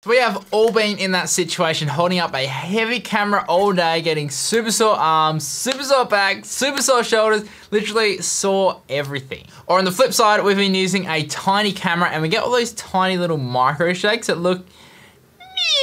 So we have all been in that situation, holding up a heavy camera all day, getting super sore arms, super sore back, super sore shoulders, literally sore everything. Or on the flip side, we've been using a tiny camera and we get all those tiny little micro shakes that look,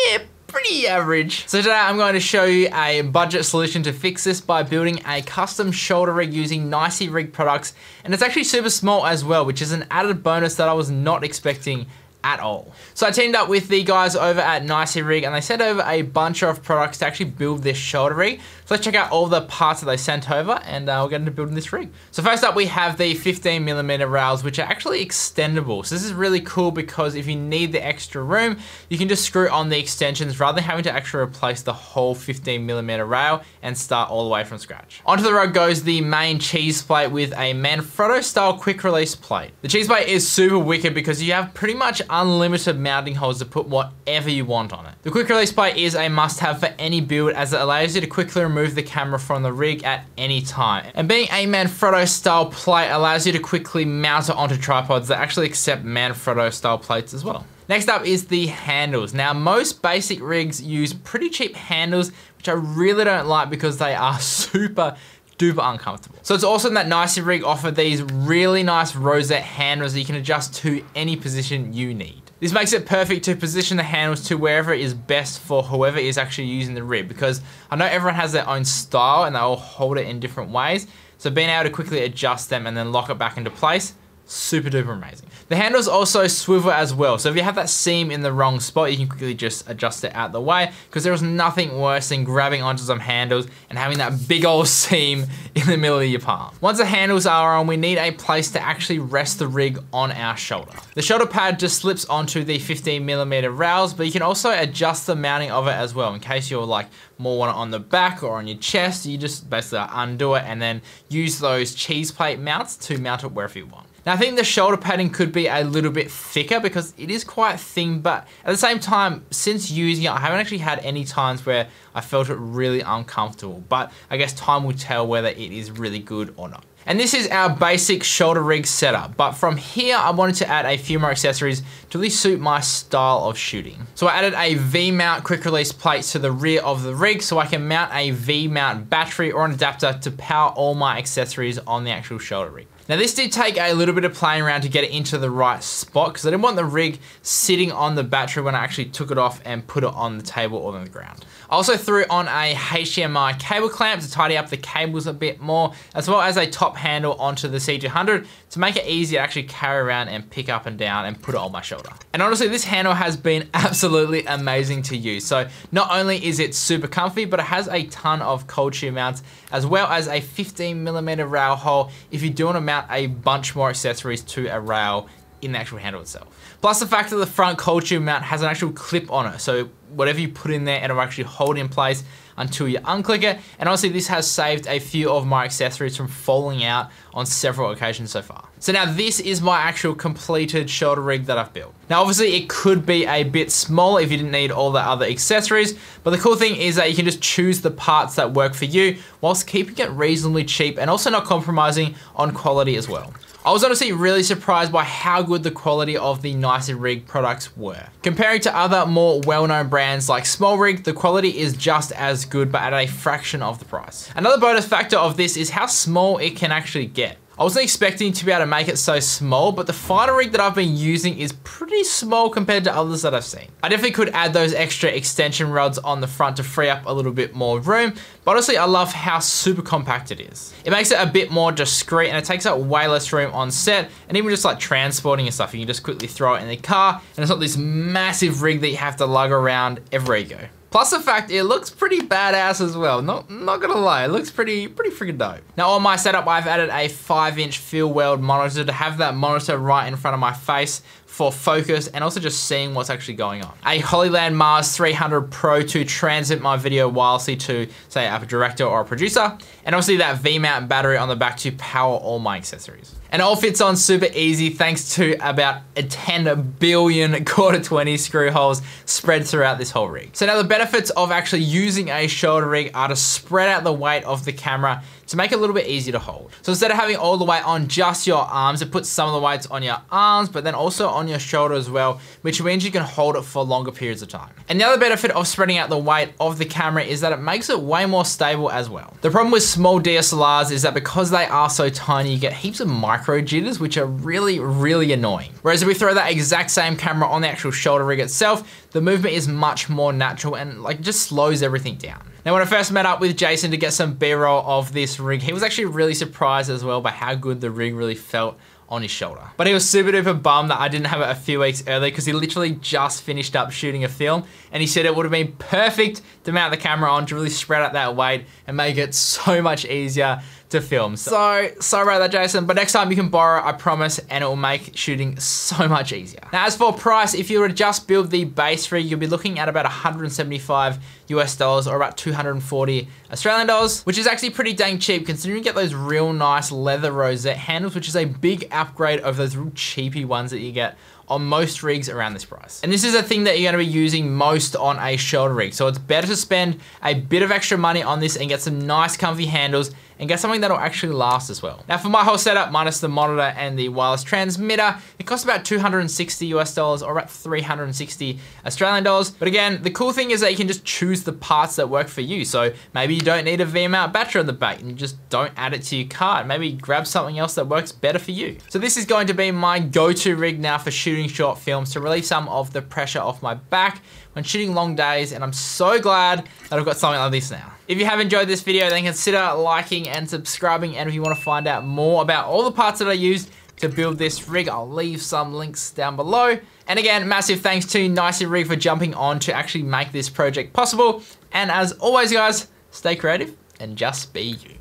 yeah, pretty average. So today I'm going to show you a budget solution to fix this by building a custom shoulder rig using NiceyRIG products. And it's actually super small as well, which is an added bonus that I was not expecting at all. So I teamed up with the guys over at NiceyRIG and they sent over a bunch of products to actually build this shoulder rig. So let's check out all the parts that they sent over and we'll get into building this rig. So first up we have the 15mm rails, which are actually extendable. So this is really cool because if you need the extra room, you can just screw on the extensions rather than having to actually replace the whole 15mm rail and start all the way from scratch. Onto the rug goes the main cheese plate with a Manfrotto style quick release plate. The cheese plate is super wicked because you have pretty much unlimited mounting holes to put whatever you want on it. The quick release plate is a must have for any build as it allows you to quickly remove the camera from the rig at any time. And being a Manfrotto style plate allows you to quickly mount it onto tripods that actually accept Manfrotto style plates as well. Next up is the handles. Now most basic rigs use pretty cheap handles, which I really don't like because they are super duper uncomfortable. So it's awesome that NiceyRIG offer these really nice rosette handles that you can adjust to any position you need. This makes it perfect to position the handles to wherever is best for whoever is actually using the rig, because I know everyone has their own style and they all hold it in different ways. So being able to quickly adjust them and then lock it back into place, super duper amazing. The handles also swivel as well, so if you have that seam in the wrong spot, you can quickly just adjust it out the way, because there is nothing worse than grabbing onto some handles and having that big old seam in the middle of your palm. Once the handles are on, we need a place to actually rest the rig on our shoulder. The shoulder pad just slips onto the 15mm rails, but you can also adjust the mounting of it as well. In case you're like more want it on the back or on your chest, you just basically undo it and then use those cheese plate mounts to mount it wherever you want. Now I think the shoulder padding could be a little bit thicker because it is quite thin, but at the same time, since using it, I haven't actually had any times where I felt it really uncomfortable, but I guess time will tell whether it is really good or not. And this is our basic shoulder rig setup, but from here I wanted to add a few more accessories to really suit my style of shooting. So I added a V-mount quick release plate to the rear of the rig so I can mount a V-mount battery or an adapter to power all my accessories on the actual shoulder rig. Now this did take a little bit of playing around to get it into the right spot because I didn't want the rig sitting on the battery when I actually took it off and put it on the table or on the ground. I also threw on a HDMI cable clamp to tidy up the cables a bit more, as well as a top handle onto the C200 to make it easy to actually carry around and pick up and down and put it on my shoulder. And honestly, this handle has been absolutely amazing to use. So not only is it super comfy, but it has a ton of cold shoe mounts, as well as a 15mm rail hole if you do want to mount a bunch more accessories to a rail in the actual handle itself. Plus the fact that the front cold shoe mount has an actual clip on it, so whatever you put in there, it'll actually hold in place until you unclick it. And honestly, this has saved a few of my accessories from falling out on several occasions so far. So now this is my actual completed shoulder rig that I've built. Now obviously it could be a bit smaller if you didn't need all the other accessories, but the cool thing is that you can just choose the parts that work for you whilst keeping it reasonably cheap and also not compromising on quality as well. I was honestly really surprised by how good the quality of the NiceyRIG products were. Comparing to other more well-known brands like SmallRig, the quality is just as good but at a fraction of the price. Another bonus factor of this is how small it can actually get. I wasn't expecting to be able to make it so small, but the final rig that I've been using is pretty small compared to others that I've seen. I definitely could add those extra extension rods on the front to free up a little bit more room, but honestly I love how super compact it is. It makes it a bit more discreet and it takes up way less room on set, and even just like transporting and stuff, you can just quickly throw it in the car and it's not this massive rig that you have to lug around everywhere you go. Plus the fact it looks pretty badass as well, not gonna lie, it looks pretty freaking dope. Now on my setup, I've added a 5-inch field weld monitor to have that monitor right in front of my face for focus and also just seeing what's actually going on. A Hollyland Mars 300 Pro to transmit my video wirelessly to, say, a director or a producer, and obviously that V-mount battery on the back to power all my accessories. And it all fits on super easy thanks to about 10 billion quarter 20 screw holes spread throughout this whole rig. So now the benefits of actually using a shoulder rig are to spread out the weight of the camera to make it a little bit easier to hold. So instead of having all the weight on just your arms, it puts some of the weights on your arms, but then also on your shoulder as well, which means you can hold it for longer periods of time. And the other benefit of spreading out the weight of the camera is that it makes it way more stable as well. The problem with small DSLRs is that because they are so tiny, you get heaps of micro jitters, which are really, really annoying. Whereas if we throw that exact same camera on the actual shoulder rig itself, the movement is much more natural and like just slows everything down. Now, when I first met up with Jason to get some B-roll of this rig, he was actually really surprised as well by how good the rig really felt on his shoulder. But he was super duper bummed that I didn't have it a few weeks earlier because he literally just finished up shooting a film and he said it would have been perfect to mount the camera on to really spread out that weight and make it so much easier to film. So sorry about that, Jason, but next time you can borrow, I promise, and it will make shooting so much easier. Now, as for price, if you were to just build the base rig, you'll be looking at about $175 US or about 240 Australian dollars, which is actually pretty dang cheap considering you get those real nice leather rosette handles, which is a big upgrade over those real cheapy ones that you get on most rigs around this price. And this is a thing that you're gonna be using most on a shoulder rig. So it's better to spend a bit of extra money on this and get some nice comfy handles and get something that'll actually last as well. Now for my whole setup, minus the monitor and the wireless transmitter, it costs about 260 US or about 360 Australian dollars. But again, the cool thing is that you can just choose the parts that work for you. So maybe you don't need a V-mount battery on the back and you just don't add it to your card. Maybe grab something else that works better for you. So this is going to be my go-to rig now for shooting short films to relieve some of the pressure off my back when shooting long days, and I'm so glad that I've got something like this now. If you have enjoyed this video, then consider liking and subscribing, and if you want to find out more about all the parts that I used to build this rig, I'll leave some links down below. And again, massive thanks to NiceyRIG for jumping on to actually make this project possible. And as always, guys, stay creative and just be you.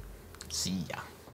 See ya.